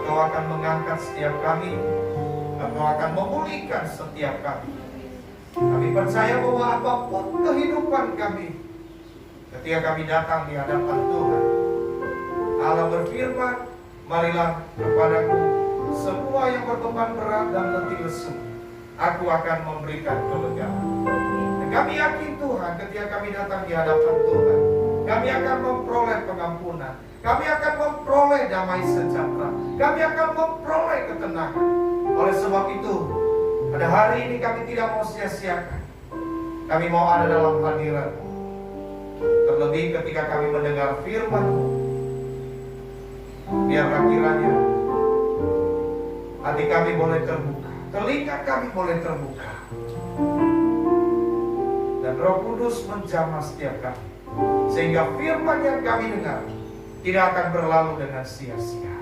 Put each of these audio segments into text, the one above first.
Engkau akan mengangkat setiap kami, Engkau akan memulihkan setiap kami. Kami percaya bahwa apapun kehidupan kami, ketika kami datang di hadapan Tuhan, Allah berfirman, marilah kepadaku semua yang berbeban berat dan letih lesu, aku akan memberikan kelegaan. Dan kami yakin Tuhan, ketika kami datang di hadapan Tuhan, kami akan memperoleh pengampunan, kami akan memperoleh damai sejahtera, kami akan memperoleh ketenangan. Oleh sebab itu, pada hari ini kami tidak mau sia-siakan. Kami mau ada dalam hadirat-Mu. Terlebih ketika kami mendengar firman-Mu, biarlah kiranya hati kami boleh terbuka, telinga kami boleh terbuka, dan Roh Kudus menjamah setiap kami, sehingga firman yang kami dengar tidak akan berlalu dengan sia-sia.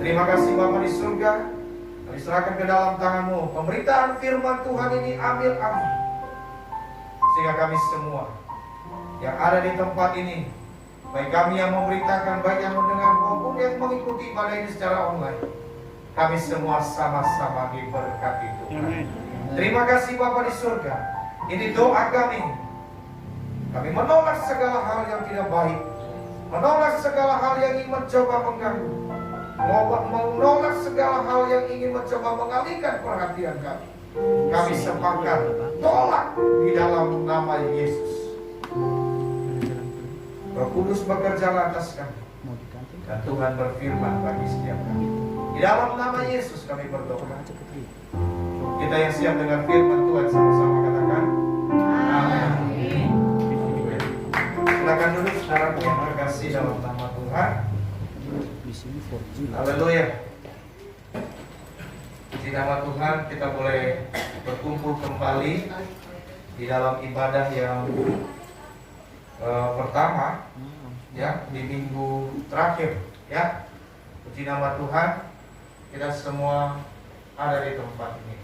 Terima kasih Bapa di surga. Kami serahkan ke dalam tangan-Mu pemberitaan firman Tuhan ini, ambil alih, sehingga kami semua yang ada di tempat ini, baik kami yang memberitakan, baik yang mendengar maupun yang mengikuti ibadah ini secara online, kami semua sama-sama diberkati Tuhan. Terima kasih Bapa di surga. Ini doa kami. Kami menolak segala hal yang tidak baik, menolak segala hal yang ingin mencoba mengganggu, menolak segala hal yang ingin mencoba mengalihkan perhatian kami. Kami sepakat tolak di dalam nama Yesus. Roh Kudus bekerja atas kami, dan Tuhan berfirman bagi setiap kami. Di dalam nama Yesus kami berdoa. Kita yang siap dengan firman Tuhan sama-sama katakan amin. Silakan duduk saudaraku yang terkasih dalam nama Tuhan. Haleluya. Di nama Tuhan kita boleh berkumpul kembali di dalam ibadah yang pertama, ya, di minggu terakhir, ya. Puji nama Tuhan, kita semua ada di tempat ini,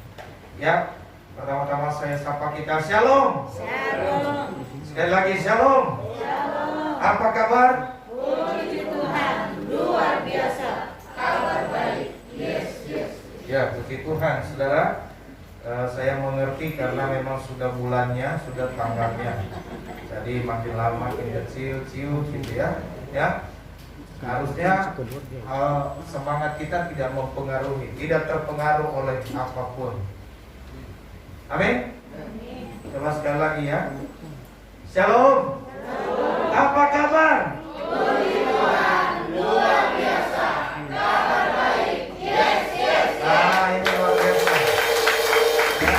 ya. Pertama-tama saya sapa kita, Shalom. Shalom. Sekali lagi Shalom. Shalom. Apa kabar? Puji Tuhan, luar biasa. Kabar baik. Yes, yes. Ya, puji Tuhan, saudara. Saya mengerti karena memang sudah bulannya, sudah tanggalnya. Jadi makin lama makin kecil, ciut gitu ya. Ya. Harusnya semangat kita tidak mempengaruhi, tidak terpengaruh oleh apapun. Amin. Coba sekali lagi ya. Shalom. Apa kabar? Puji Tuhan, luar biasa. Kabar baik. Yes, yes, yes. Ini luar biasa. Ya.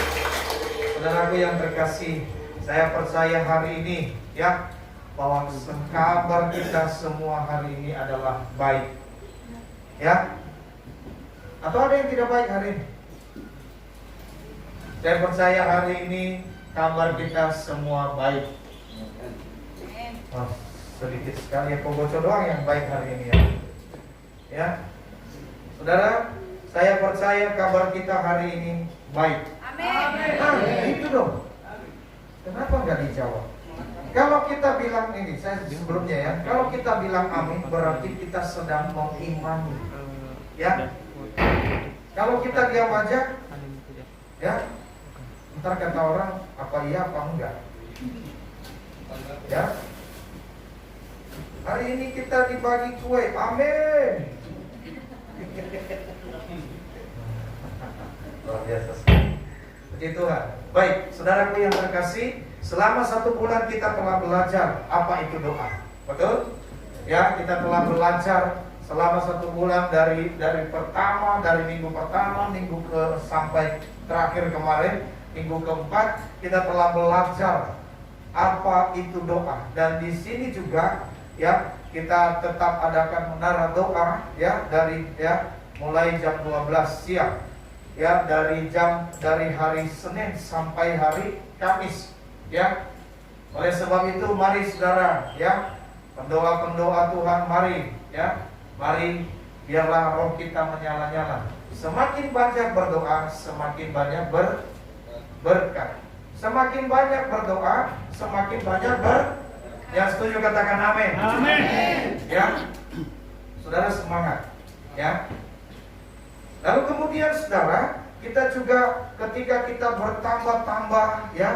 Saudaraku yang terkasih, saya percaya hari ini, ya, bahwa kabar kita semua hari ini adalah baik, ya. Atau ada yang tidak baik hari ini? Saya percaya hari ini kabar kita semua baik. Oh, sedikit sekali ya, Pogoco doang yang baik hari ini ya. Ya, saudara, saya percaya kabar kita hari ini baik. Amin. Itu dong. Kenapa nggak dijawab? Kalau kita bilang ini, saya sebelumnya ya, kalau kita bilang amin berarti kita sedang mengimani, ya. Kalau kita diam aja, ya, ntar kata orang apa iya apa enggak, ya. Hari ini kita dibagi kue, amin. Luar biasa sekali. Puji Tuhan. Baik, saudaraku yang terkasih, selama 1 bulan kita telah belajar apa itu doa. Betul? Ya, kita telah belajar selama 1 bulan dari minggu pertama, minggu ke sampai terakhir kemarin, minggu keempat, kita telah belajar apa itu doa. Dan di sini juga, ya, kita tetap adakan menara doa, ya, mulai jam 12 siang. Ya, dari hari Senin sampai hari Kamis, ya. Oleh sebab itu mari saudara, ya, pendoa-pendoa Tuhan, mari, ya, mari biarlah roh kita menyala-nyala. Semakin banyak berdoa, semakin banyak berkat. Semakin banyak berdoa, semakin banyak yang setuju katakan amin. Amin. Ya, saudara semangat, ya. Lalu kemudian saudara, kita juga ketika kita bertambah-tambah ya,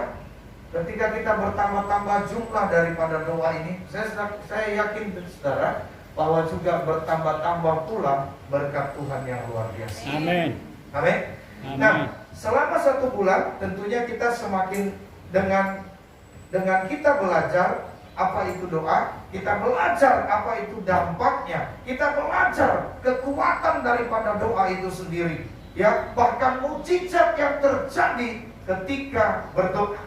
ketika kita bertambah-tambah jumlah daripada doa ini, saya yakin saudara bahwa juga bertambah-tambah pula berkat Tuhan yang luar biasa. Amin. Amin. Nah, selama 1 bulan tentunya kita semakin dengan kita belajar apa itu doa, kita belajar apa itu dampaknya, kita belajar kekuatan daripada doa itu sendiri, ya, bahkan mukjizat yang terjadi ketika berdoa.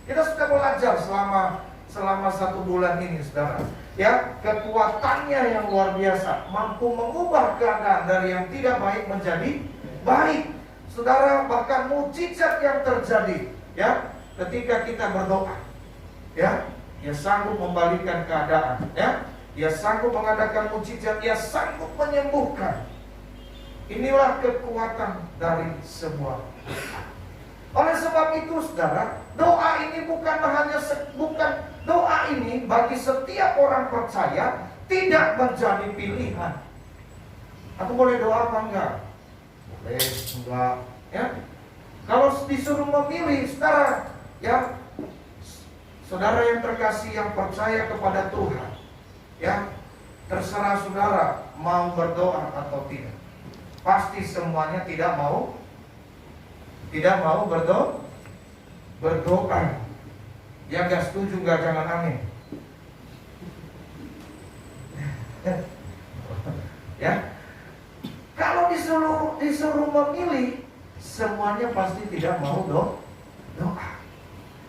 Kita sudah belajar selama 1 bulan ini, saudara, ya, kekuatannya yang luar biasa, mampu mengubah keadaan dari yang tidak baik menjadi baik, saudara, bahkan mukjizat yang terjadi, ya, ketika kita berdoa, ya. Dia sanggup membalikan keadaan, ya. Dia sanggup mengadakan mukjizat, dia sanggup menyembuhkan. Inilah kekuatan dari sebuah doa. Oleh sebab itu, saudara, doa ini bukan doa ini bagi setiap orang percaya tidak menjadi pilihan. Aku boleh doa apa enggak? Boleh, enggak, ya. Kalau disuruh memilih, saudara, ya, saudara yang terkasih yang percaya kepada Tuhan, ya, terserah saudara mau berdoa atau tidak. Pasti semuanya tidak mau berdoa. Yang gak setuju gak jangan amin. Ya, kalau disuruh memilih, semuanya pasti tidak mau doa.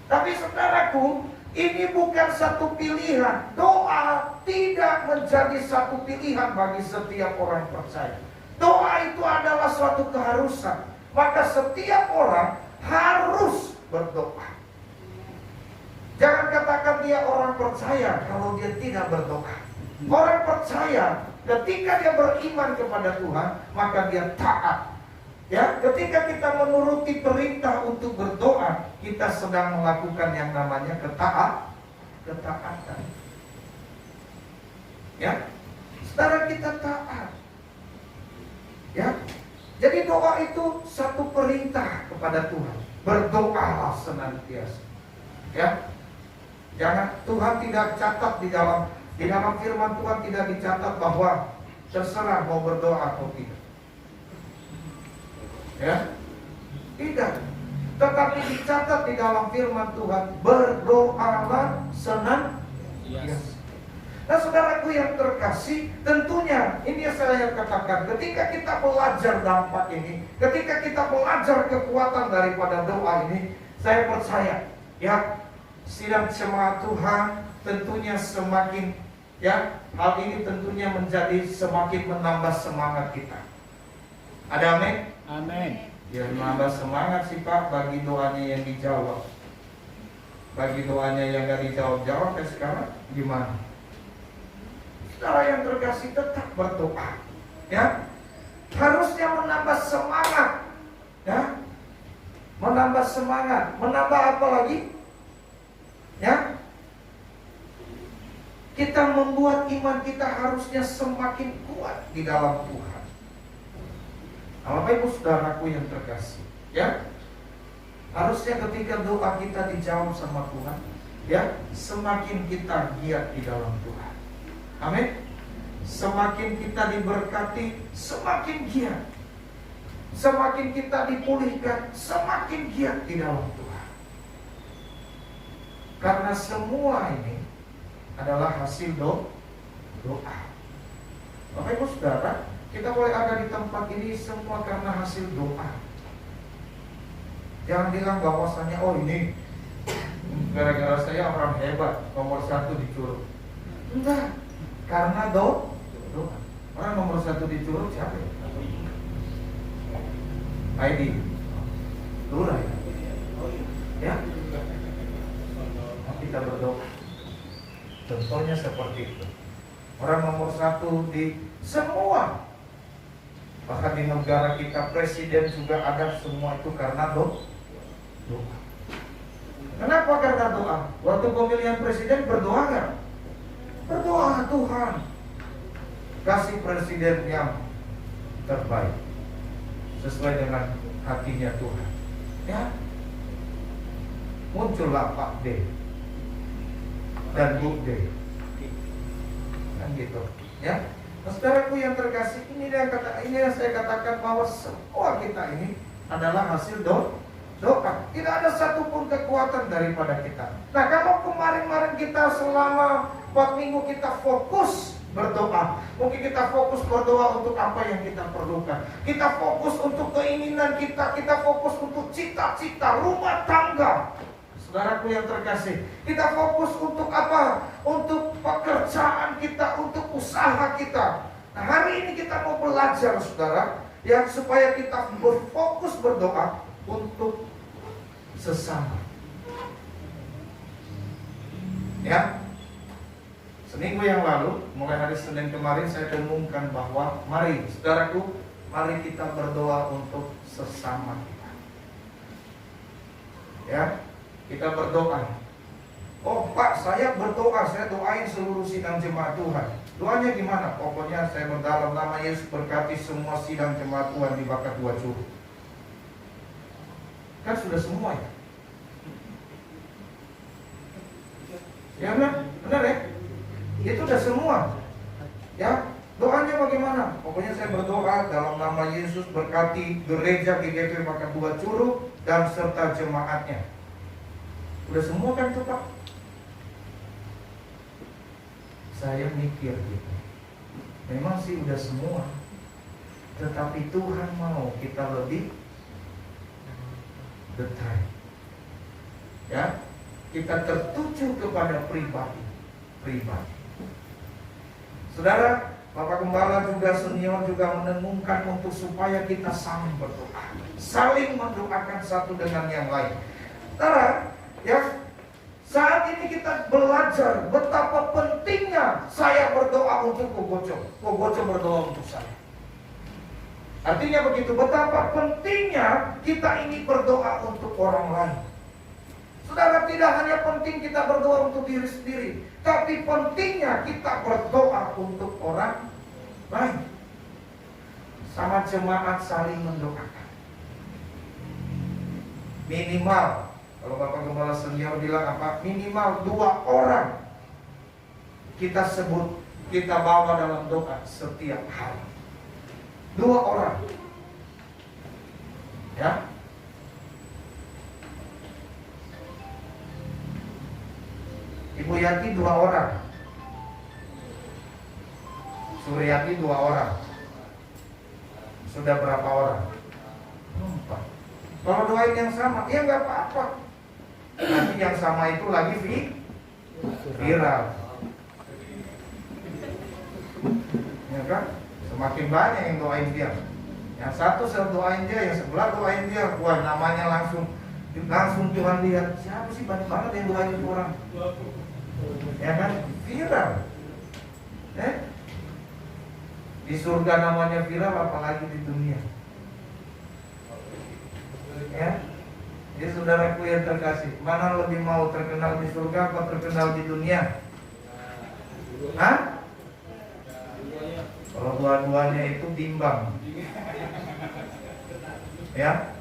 Tapi saudaraku, ini bukan satu pilihan. Doa tidak menjadi satu pilihan bagi setiap orang percaya. Doa itu adalah suatu keharusan. Maka setiap orang harus berdoa. Jangan katakan dia orang percaya kalau dia tidak berdoa. Orang percaya ketika dia beriman kepada Tuhan, maka dia taat. Ya, ketika kita menuruti perintah untuk berdoa, kita sedang melakukan yang namanya ketaatan. Ya, saudara, kita taat. Ya, jadi doa itu satu perintah kepada Tuhan. Berdoalah senantiasa. Ya, jangan, Tuhan tidak catat di dalam firman Tuhan tidak dicatat bahwa terserah mau berdoa atau tidak. Ya, tidak. Tetapi dicatat di dalam firman Tuhan, berdoalah senantiasa. Nah, saudaraku yang terkasih, tentunya ini yang saya katakan, ketika kita belajar dampak ini, ketika kita belajar kekuatan daripada doa ini, saya percaya, ya, sidang jemaat Tuhan tentunya semakin, ya, hal ini tentunya menjadi semakin menambah semangat kita. Ada amin? Amin. Ya, menambah semangat sih Pak bagi doanya yang dijawab. Bagi doanya yang gak dijawab-jawab sekarang gimana? Saudara yang terkasih, tetap berdoa, ya. Harusnya menambah semangat, ya. Menambah semangat, menambah apa lagi? Ya. Kita membuat iman kita harusnya semakin kuat di dalam Tuhan. Bapak Ibu saudaraku yang terkasih, ya, harusnya ketika doa kita dijawab sama Tuhan, ya, semakin kita giat di dalam Tuhan. Amin. Semakin kita diberkati, semakin giat. Semakin kita dipulihkan, semakin giat di dalam Tuhan. Karena semua ini adalah hasil doa. Bapak Ibu saudara, kita boleh ada di tempat ini semua karena hasil doa. Jangan bilang bahwasanya, oh ini gara-gara saya orang hebat, nomor 1 di Curug. Enggak, karena doa. Orang nomor 1 di Curug siapa ya? ID Lurah ya? Ya? Kita berdoa. Contohnya seperti itu. Orang nomor 1 di semua, bahkan di negara kita presiden juga ada, semua itu karena doa. Kenapa karena doa? Waktu pemilihan presiden berdoa nggak? Berdoa, Tuhan kasih presiden yang terbaik. sesuai dengan hatinya Tuhan. Ya, muncullah Pak D dan Bu D, kan gitu. Ya, nah, saudaraku yang terkasih, ini yang saya katakan bahwa semua kita ini adalah hasil doa. Tidak ada satupun kekuatan daripada kita. Nah, kalau kemarin kita selama 4 minggu kita fokus berdoa, mungkin kita fokus berdoa untuk apa yang kita perlukan, kita fokus untuk keinginan kita fokus untuk cita-cita rumah tangga. Saudaraku yang terkasih, kita fokus untuk apa? Untuk pekerjaan kita, untuk usaha kita. Nah, hari ini kita mau belajar, saudara, yang supaya kita berfokus berdoa untuk sesama. Ya, seminggu yang lalu, mulai hari Senin kemarin saya dengungkan bahwa mari, saudaraku, mari kita berdoa untuk sesama kita. Ya, kita berdoa. Oh Pak, saya berdoa, saya doain seluruh sidang jemaat Tuhan. Doanya gimana? Pokoknya saya berdalam nama Yesus berkati semua sidang jemaat Tuhan di Bakat 2 Curug. Kan sudah semua ya? Ya benar ya? Itu udah semua. Ya, doanya bagaimana? Pokoknya saya berdoa dalam nama Yesus berkati gereja GGP Bakat 2 Curug dan serta jemaatnya. Udah semua kan itu Pak? Saya mikir gitu, memang sih udah semua, tetapi Tuhan mau kita lebih detail. Ya, kita tertuju kepada pribadi. Saudara, Bapak Gembala juga senior juga menenungkan untuk supaya kita saling berdoa, saling mendoakan satu dengan yang lain. Saudara, ya, saat ini kita belajar betapa pentingnya saya berdoa untuk Kogoco berdoa untuk saya. Artinya begitu, betapa pentingnya kita ini berdoa untuk orang lain. Saudara, tidak hanya penting kita berdoa untuk diri sendiri, tapi pentingnya kita berdoa untuk orang lain. Sama jemaat saling mendoakan. Minimal, kalau Bapak Gembala senior bilang apa? Minimal 2 orang kita sebut, kita bawa dalam doa setiap hari. 2 orang. Ya. Ibu Yati 2 orang. Suryati 2 orang. Sudah berapa orang? 4. Kalau doain yang sama, ya nggak apa-apa. Nanti yang sama itu lagi viral. Ya kan? Semakin banyak yang doain dia. Yang satu saya doain dia, yang sebelah doain dia. Wah, namanya langsung Tuhan lihat, siapa sih banyak banget yang doain itu orang. Ya kan? Viral. Di surga namanya viral, apalagi di dunia. Ya. Jadi saudaraku yang terkasih, mana lebih mau terkenal di surga atau terkenal di dunia? Hah? Kalau dua-duanya itu bimbang. Ya.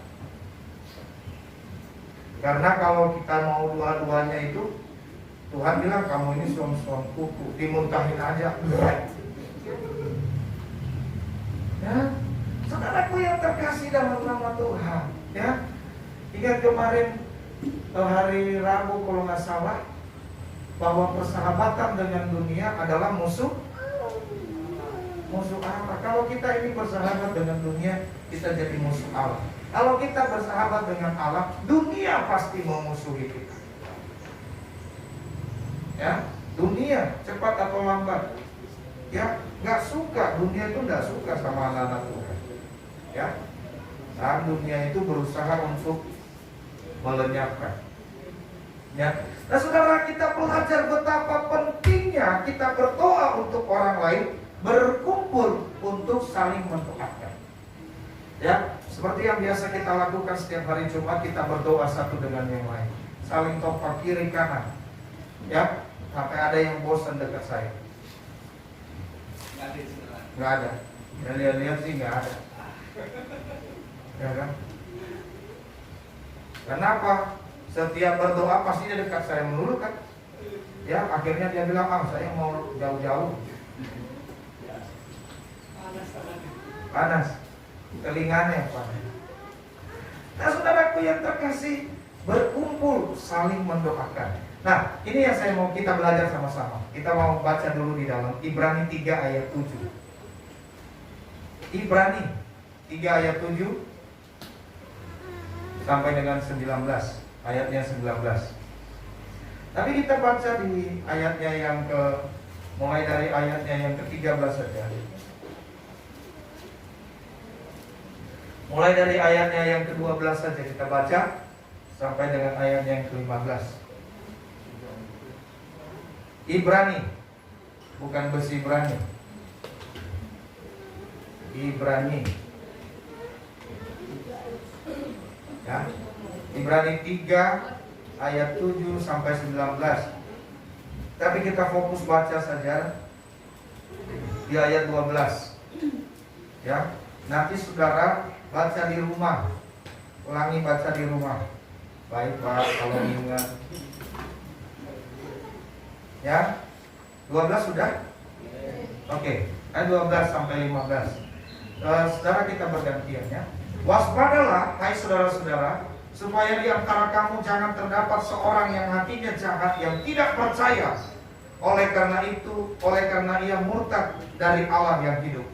Karena kalau kita mau dua-duanya itu, Tuhan bilang kamu ini suam-suam kuku, dimuntahin aja. Ya. Saudaraku yang terkasih dalam nama Tuhan, ya. Ingat kemarin hari Rabu kalau nggak salah, bahwa persahabatan dengan dunia adalah musuh Allah. Kalau kita ini bersahabat dengan dunia, kita jadi musuh Allah. Kalau kita bersahabat dengan Allah, dunia pasti memusuhi kita. Ya, dunia cepat atau lambat, ya nggak suka, dunia itu nggak suka sama anak-anak Tuhan. Ya, saat dunia itu berusaha untuk melenyapkan. Ya. Nah, saudara, kita belajar betapa pentingnya kita berdoa untuk orang lain, berkumpul untuk saling mendoakan. Ya, seperti yang biasa kita lakukan setiap hari Jumat, kita berdoa satu dengan yang lain, saling topang kiri kanan. Ya, sampai ada yang bosan dekat saya. Nggak ada. Ya, lihat-lihat sih nggak ada. Ya kan? Kenapa? Setiap berdoa pasti dia dekat saya melulu kan? Ya, akhirnya dia bilang, saya mau jauh-jauh. Panas. Telinganya panas. Nah, saudaraku yang terkasih, berkumpul saling mendoakan. Nah, ini yang saya mau kita belajar sama-sama. Kita mau baca dulu di dalam Ibrani 3 ayat 7. Ibrani 3 ayat 7 sampai dengan 19, ayatnya 19. Tapi kita baca di ayatnya yang mulai dari ayatnya yang ke-13 saja. Mulai dari ayatnya yang ke-12 saja kita baca sampai dengan ayatnya yang ke-15. Ibrani, bukan besi Ibrani. Ibrani. Ya. Ibrani 3 ayat 7 sampai 19. Tapi kita fokus baca saja di ayat 12. Ya. Nanti saudara baca di rumah. Ulangi baca di rumah. Baik Pak, kalau ingat. Ya. 12 sudah? Oke. Ayat 12 sampai 15. Saudara kita bergantian ya. Waspadalah hai saudara-saudara, supaya di antara kamu jangan terdapat seorang yang hatinya jahat, yang tidak percaya. Oleh karena ia murtad dari Allah yang hidup.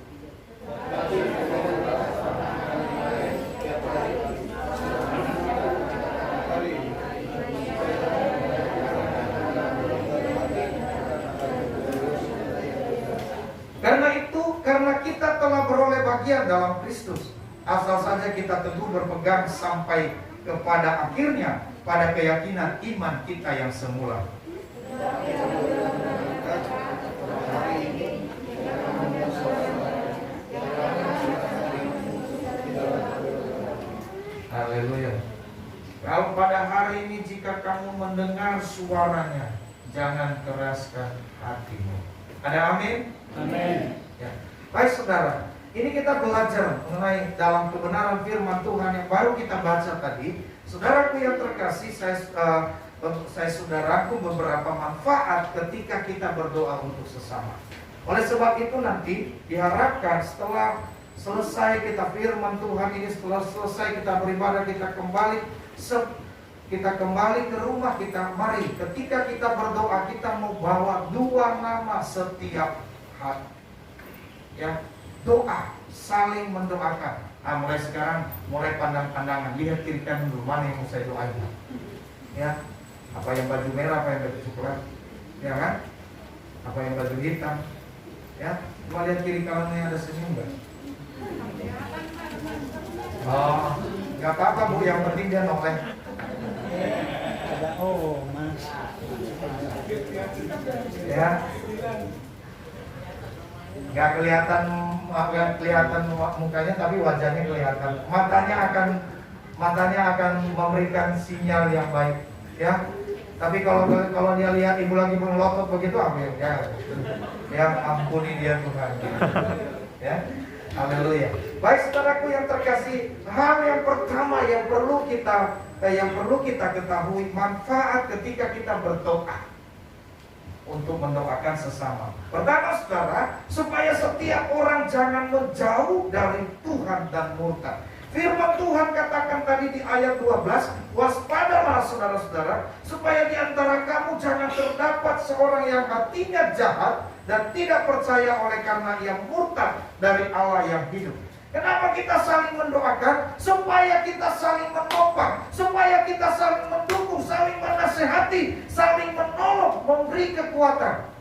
Karena kita telah beroleh bagian dalam Kristus, asal saja kita teguh berpegang sampai kepada akhirnya, pada keyakinan iman kita yang semula. Haleluya. Kalau pada hari ini jika kamu mendengar suaranya, jangan keraskan hatimu. Ada amin? Amin. Ya. Baik saudara, ini kita belajar mengenai dalam kebenaran firman Tuhan yang baru kita baca tadi. Saudaraku yang terkasih, saya saudaraku beberapa manfaat ketika kita berdoa untuk sesama. Oleh sebab itu nanti diharapkan setelah selesai kita firman Tuhan ini, setelah selesai kita beribadah, kita kembali ke rumah kita. Mari ketika kita berdoa, kita mau bawa 2 nama setiap hari. Ya, doa, saling mendoakan. Mulai sekarang, mulai pandang-pandangan, lihat kiri kanan dulu, mana yang mau saya doain. Ya, apa yang baju merah, apa yang baju coklat, ya kan? Apa yang baju hitam, ya? Cuma lihat kiri kanannya ada senyum nggak? Oh, nggak apa-apa Bu, yang penting dia noleh. Oh, Mas. Ya. Nggak kelihatan mukanya, tapi wajahnya kelihatan. Matanya akan memberikan sinyal yang baik, ya. Tapi kalau dia lihat ibu lagi melotot begitu, ambil ya ampuni dia Tuhan. Ya, haleluya. Baik saudaraku yang terkasih, hal yang pertama yang perlu kita ketahui, manfaat ketika kita berdoa untuk mendoakan sesama. Pertama saudara, supaya setiap orang jangan menjauh dari Tuhan dan murtad. Firman Tuhan katakan tadi di ayat 12, waspadalah saudara-saudara, supaya di antara kamu jangan terdapat seorang yang hatinya jahat dan tidak percaya oleh karena ia murtad dari Allah yang hidup. Kenapa kita saling mendoakan? Supaya kita saling menopang, supaya kita saling mendukung, saling menasehati, saling menolong, memberi kekuatan,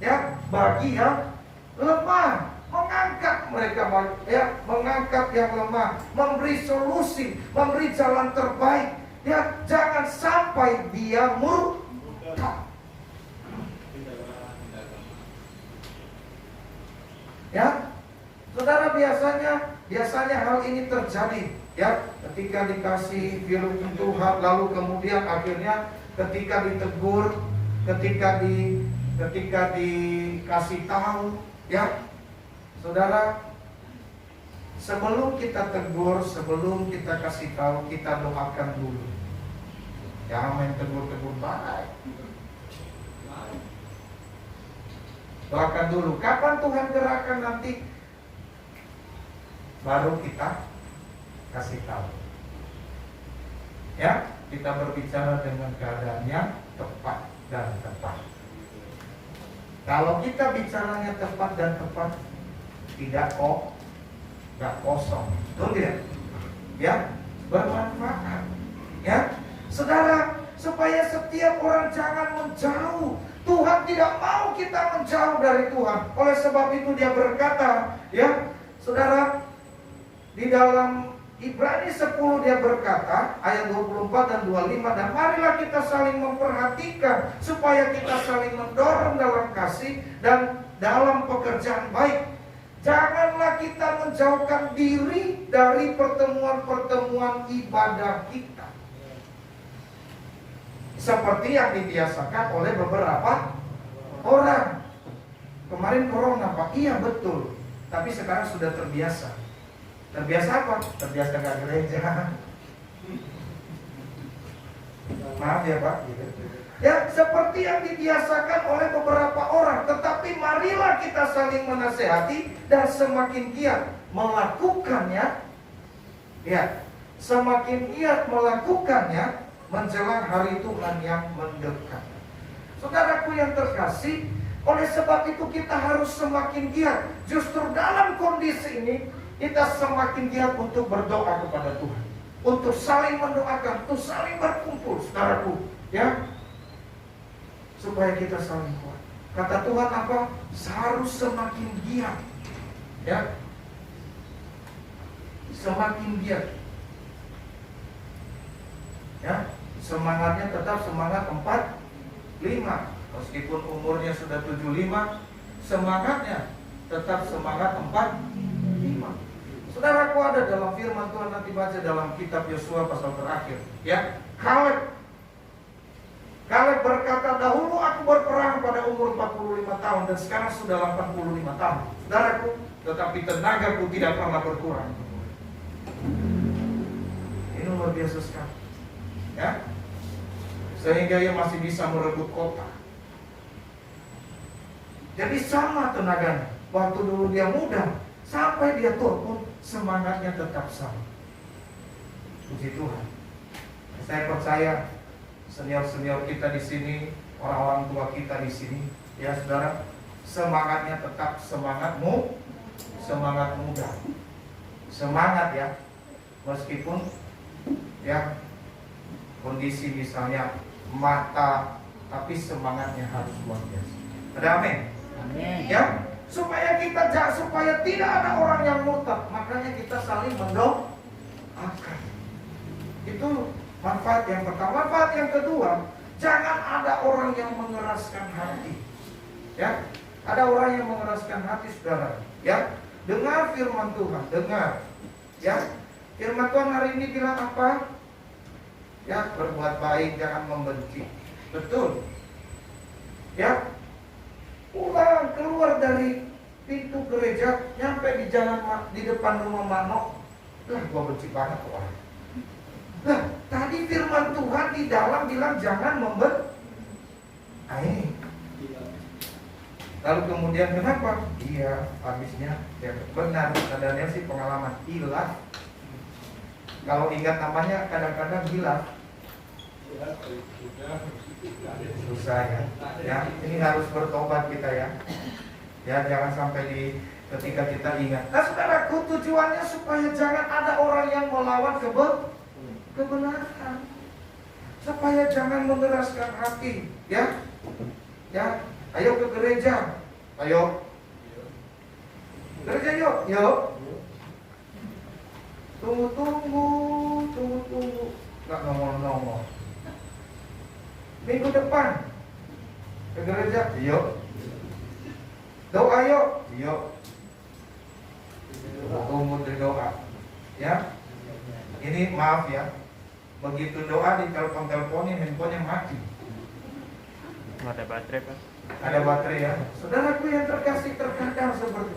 ya, bagi yang lemah, mengangkat mereka, ya, mengangkat yang lemah, memberi solusi, memberi jalan terbaik, ya, jangan sampai dia murtad. Ya, saudara, biasanya hal ini terjadi, ya, ketika dikasih firman Tuhan, lalu kemudian akhirnya ketika ditegur, ketika dikasih tahu, ya, saudara, sebelum kita tegur, sebelum kita kasih tahu, kita doakan dulu. Jangan main tegur-tegur baik. Doakan dulu. Kapan Tuhan gerakkan nanti, baru kita kasih tahu. Ya, kita berbicara dengan keadaan yang tepat dan tepat. Kalau kita bicaranya tepat dan tepat, tidak kosong, betul tidak? Ya, bermanfaat. Ya, saudara, supaya setiap orang jangan menjauh. Tuhan tidak mau kita menjauh dari Tuhan. Oleh sebab itu Dia berkata, ya, saudara, di dalam Ibrani 10 Dia berkata, ayat 24 dan 25, dan marilah kita saling memperhatikan supaya kita saling mendorong dalam kasih dan dalam pekerjaan baik. Janganlah kita menjauhkan diri dari pertemuan-pertemuan ibadah kita, seperti yang dibiasakan oleh beberapa orang. Kemarin corona, Pak, iya betul, tapi sekarang sudah terbiasa. Terbiasa apa? Terbiasa gak gereja. Maaf ya Pak, gitu. Ya, seperti yang dibiasakan oleh beberapa orang. Tetapi marilah kita saling menasehati dan semakin giat melakukannya. Ya, semakin giat melakukannya menjelang hari Tuhan yang mendekat. Saudaraku yang terkasih, oleh sebab itu kita harus semakin giat. Justru dalam kondisi ini kita semakin giat untuk berdoa kepada Tuhan, untuk saling mendoakan, untuk saling berkumpul, saudaraku, ya, supaya kita saling kuat. Kata Tuhan apa? Harus semakin giat, ya, semakin giat, ya, semangatnya tetap semangat 45, meskipun umurnya sudah 75, semangatnya tetap semangat 45. Saudaraku, ada dalam firman Tuhan, nanti baca dalam kitab Yosua pasal terakhir, ya. Kaleb berkata, dahulu aku berperang pada umur 45 tahun dan sekarang sudah 85 tahun. Saudaraku, tetapi tenagaku tidak pernah berkurang. Ini luar biasa sekali, ya. Sehingga ia masih bisa merebut kota. Jadi sama tenaganya. Waktu dulu dia muda, sampai dia tua pun semangatnya tetap sama. Puji Tuhan. Saya percaya senior-senior kita di sini, orang-orang tua kita di sini, ya saudara, semangatnya tetap semangat muda. Semangat ya. Meskipun ya kondisi misalnya mata, tapi semangatnya harus luar biasa. Ada amin? Amin. Ya. Supaya tidak ada orang yang murtad, makanya kita saling mendoakan. Itu manfaat yang pertama. Manfaat yang kedua, jangan ada orang yang mengeraskan hati. Ya, ada orang yang mengeraskan hati, saudara. Ya, dengar firman Tuhan, dengar. Ya, firman Tuhan hari ini bilang apa? Ya, berbuat baik, jangan membenci. Betul. Ya. Pulang keluar dari pintu gereja, nyampe di jalan di depan rumah Mano, lah gua benci banget orang. Lah tadi firman Tuhan di dalam bilang jangan membenci. Ini. Lalu kemudian kenapa? Iya, habisnya ya benar. Adanya sih pengalaman hilaf. Kalau ingat namanya kadang-kadang hilaf. Susah ya. Ini harus bertobat kita ya. Ya, jangan sampai ketika kita ingat. Nah, saudaraku, tujuannya supaya jangan ada orang yang melawan kebenaran. Supaya jangan mengeraskan hati, ya. Ya, ayo ke gereja. Ayo. Gereja yuk. Tunggu. Enggak ngomong-ngomong. Minggu depan ke gereja, yuk. Doa yuk. Tunggu doa. Ya. Ini maaf ya. Begitu doa ditelepon-teleponin, handphonenya mati. Ada baterai Pak. Ada baterai ya. Saudaraku yang terkasih, terkadang seperti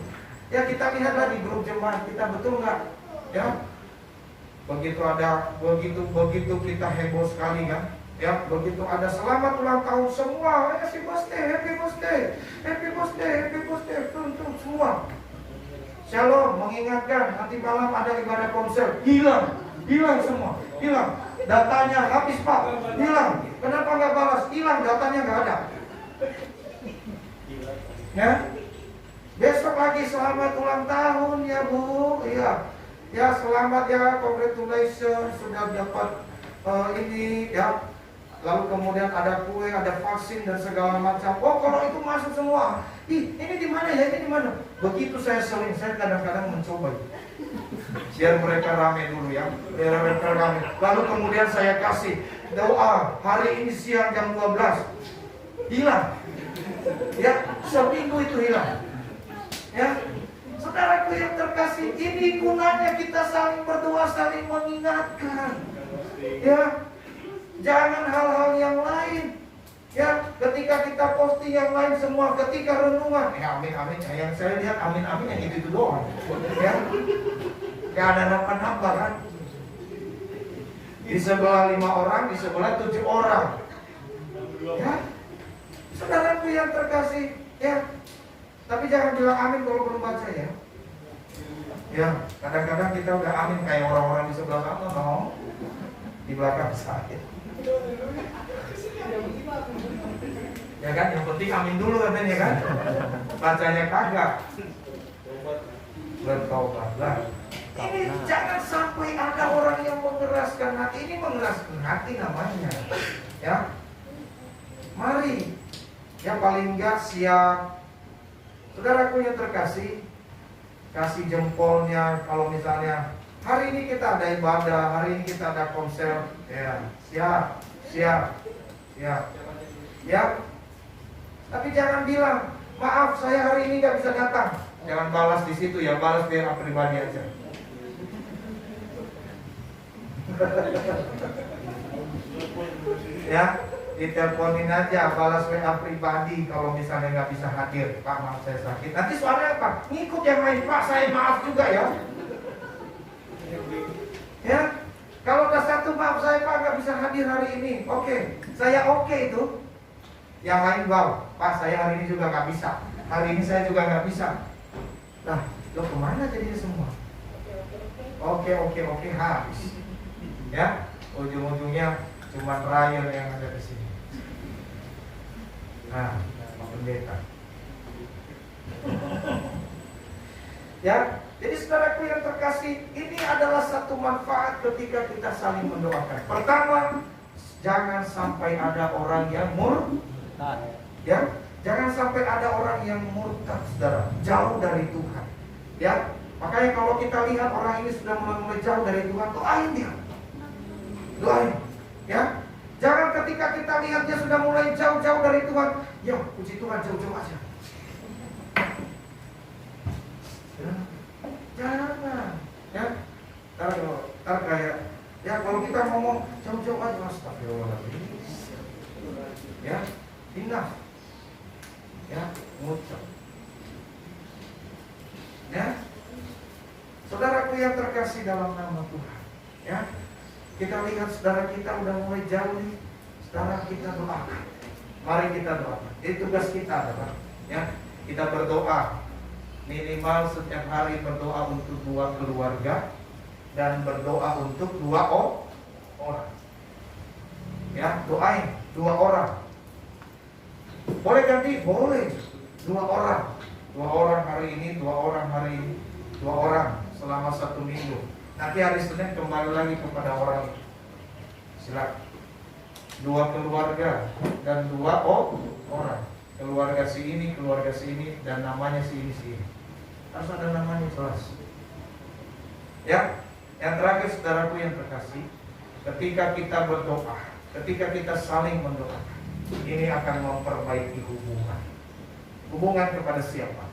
Ya kita lihatlah di grup jemaat kita, betul nggak? Ya, begitu kita heboh sekali kan? Ya, begitu ada selamat ulang tahun semua, happy birthday, tuntun semua. Shalom, mengingatkan nanti malam ada ibadah konser, hilang semua, hilang. Datanya habis Pak, hilang. Kenapa nggak balas? Hilang, datanya nggak ada. Ya, besok lagi selamat ulang tahun ya Bu, iya. Ya selamat ya, congratulations sudah dapat ini ya. Lalu kemudian ada kue, ada vaksin dan segala macam. Oh kalau itu masuk semua. Ih ini di mana ya, ini di mana? Begitu saya kadang-kadang mencoba. Biar mereka rame dulu ya, biar mereka rame. Lalu kemudian saya kasih doa hari ini siang jam 12. Hilang. Ya seminggu itu hilang. Ya. Saudaraku yang terkasih, ini gunanya kita saling berdoa, saling mengingatkan. Ya. Jangan hal-hal yang lain. Ya, ketika kita posting yang lain semua, ketika renungan, amin. Yang saya lihat amin yang itu doang. Ya, gak ada nambah kan? Di sebelah 5 orang, di sebelah 7 orang. Ya, saudaraku yang terkasih, ya. Tapi jangan bilang amin kalau belum baca ya. Ya, kadang-kadang kita udah amin kayak orang-orang di sebelah sana, no? Di belakang saya. Ya kan, yang penting amin dulu katanya kan. Bacanya kagak. Bertobatlah. Ini jangan sampai ada orang yang mengeraskan hati. Ini mengeraskan hati namanya. Ya. Mari. Yang paling enggak siap. Saudaraku yang terkasih, kasih jempolnya kalau misalnya hari ini kita ada ibadah, hari ini kita ada konser, ya siap. Ya. Tapi jangan bilang, maaf saya hari ini nggak bisa datang. Jangan balas di situ ya, balas biar pribadi aja. Ya, diteleponin aja, balas WA pribadi kalau misalnya nggak bisa hadir. Pak maaf saya sakit. Nanti soalnya apa? Ngikut yang lain, Pak saya maaf juga ya. Ya, kalau ada satu maaf saya Pak nggak bisa hadir hari ini. Oke, saya oke itu. Yang lain wow, Pak saya hari ini juga nggak bisa. Hari ini saya juga nggak bisa. Nah, lo kemana jadinya semua? Oke habis. Ya, ujung-ujungnya cuma trial yang ada di sini. Nah, Pak Pendeta. Ya, jadi saudaraku yang terkasih, ini adalah satu manfaat ketika kita saling mendoakan. Pertama, jangan sampai ada orang yang murtad. Ya, jangan sampai ada orang yang murtad, saudara, jauh dari Tuhan. Ya, makanya kalau kita lihat orang ini sudah mulai jauh dari Tuhan, doain dia. Doain, ya. Jangan ketika kita lihat dia sudah mulai jauh-jauh dari Tuhan, ya puji Tuhan jauh-jauh aja. Jangan, ya. Ntar kayak, ya kalau kita ngomong jauh-jauh aja, astagfirullahaladzim. Ya, tinggal. Ya, ngucap. Ya, saudaraku yang terkasih dalam nama Tuhan. Ya, kita lihat saudara kita udah mulai jauh nih. Saudara kita doakan. Mari kita doakan. Jadi tugas kita adalah, ya, kita berdoa. Minimal setiap hari berdoa untuk 2 keluarga dan berdoa untuk 2 orang. Ya, doain 2 orang. Boleh ganti? Boleh. 2 orang. 2 orang hari ini, 2 orang hari ini, 2 orang selama 1 minggu. Nanti hari Senin kembali lagi kepada orang itu. Silakan. 2 keluarga dan 2 orang. Keluarga si ini, dan namanya si ini. Harus ada namanya jelas. Ya, yang terakhir saudaraku yang terkasih, ketika kita berdoa, ketika kita saling mendoakan, ini akan memperbaiki hubungan. Hubungan kepada siapa?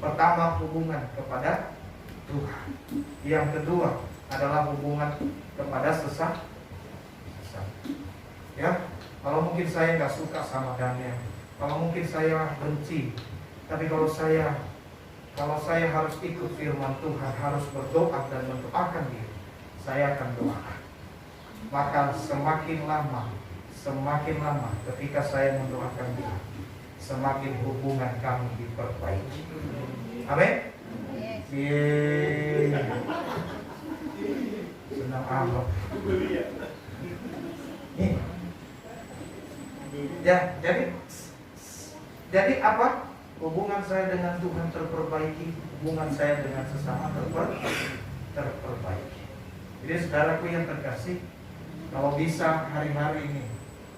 Pertama, hubungan kepada Tuhan. Yang kedua adalah hubungan kepada sesama. Ya, kalau mungkin saya nggak suka sama Daniel, kalau mungkin saya benci, tapi kalau saya kalau saya harus ikut firman Tuhan, harus berdoa dan mendoakan diri, saya akan doakan. Maka semakin lama ketika saya mendoakan diri, semakin hubungan kami diperbaiki. Amin. Senang amat. Ya, jadi apa? Hubungan saya dengan Tuhan terperbaiki, hubungan saya dengan sesama terperbaiki. Jadi saudaraku yang terkasih, kalau bisa hari-hari ini,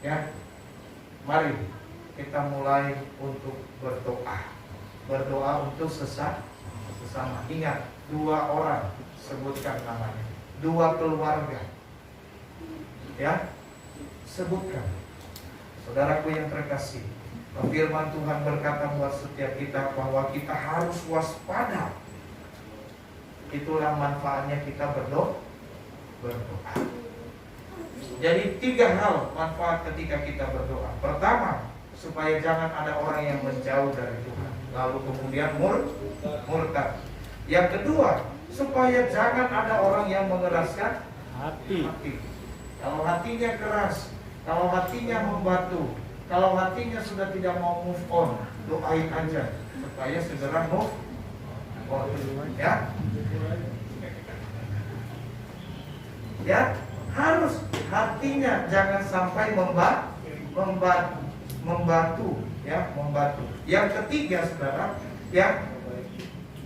ya, mari kita mulai untuk berdoa untuk sesama. Ingat, 2 orang sebutkan namanya, 2 keluarga, ya, sebutkan. Saudaraku yang terkasih, firman Tuhan berkata buat setiap kita bahwa kita harus waspada. Itulah manfaatnya kita berdoa. Jadi 3 hal manfaat ketika kita berdoa. Pertama, supaya jangan ada orang yang menjauh dari Tuhan, lalu kemudian murtad. Yang kedua, supaya jangan ada orang yang mengeraskan hati. Kalau hatinya keras, kalau hatinya membatu, kalau hatinya sudah tidak mau move on, doain aja supaya segera move on. Ya, harus hatinya jangan sampai membatu. Yang ketiga, saudara, ya,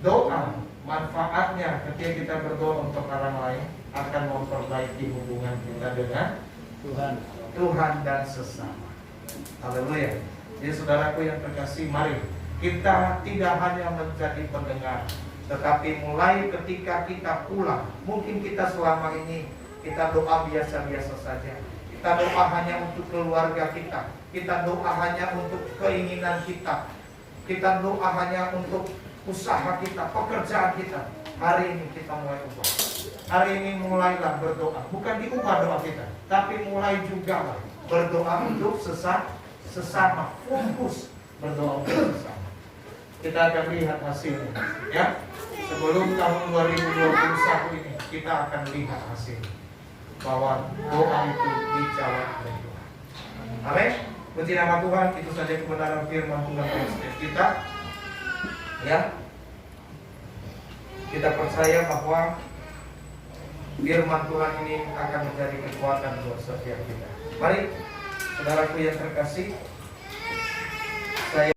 doa manfaatnya ketika kita berdoa untuk orang lain akan memperbaiki hubungan kita dengan Tuhan dan sesama. Haleluya. Jadi saudaraku yang terkasih, mari kita tidak hanya menjadi pendengar, tetapi mulai ketika kita pulang, mungkin kita selama ini kita doa biasa-biasa saja. Kita doa hanya untuk keluarga kita. Kita doa hanya untuk keinginan kita. Kita doa hanya untuk usaha kita, pekerjaan kita. Hari ini kita mulai ubah. Hari ini mulailah berdoa. Bukan diubah doa kita, tapi mulai juga berdoa untuk sesama. Fokus berdoa untuk sesama. Kita akan lihat hasilnya, ya. Sebelum tahun 2021 ini kita akan lihat hasil bahwa doa itu dijawab oleh Tuhan. Amin. Puji nama Tuhan. Itu saja kebenaran firman Tuhan bagi setiap kita. Ya, kita percaya bahwa firman Tuhan ini akan menjadi kekuatan buat setiap kita. Mari, saudaraku yang terkasih,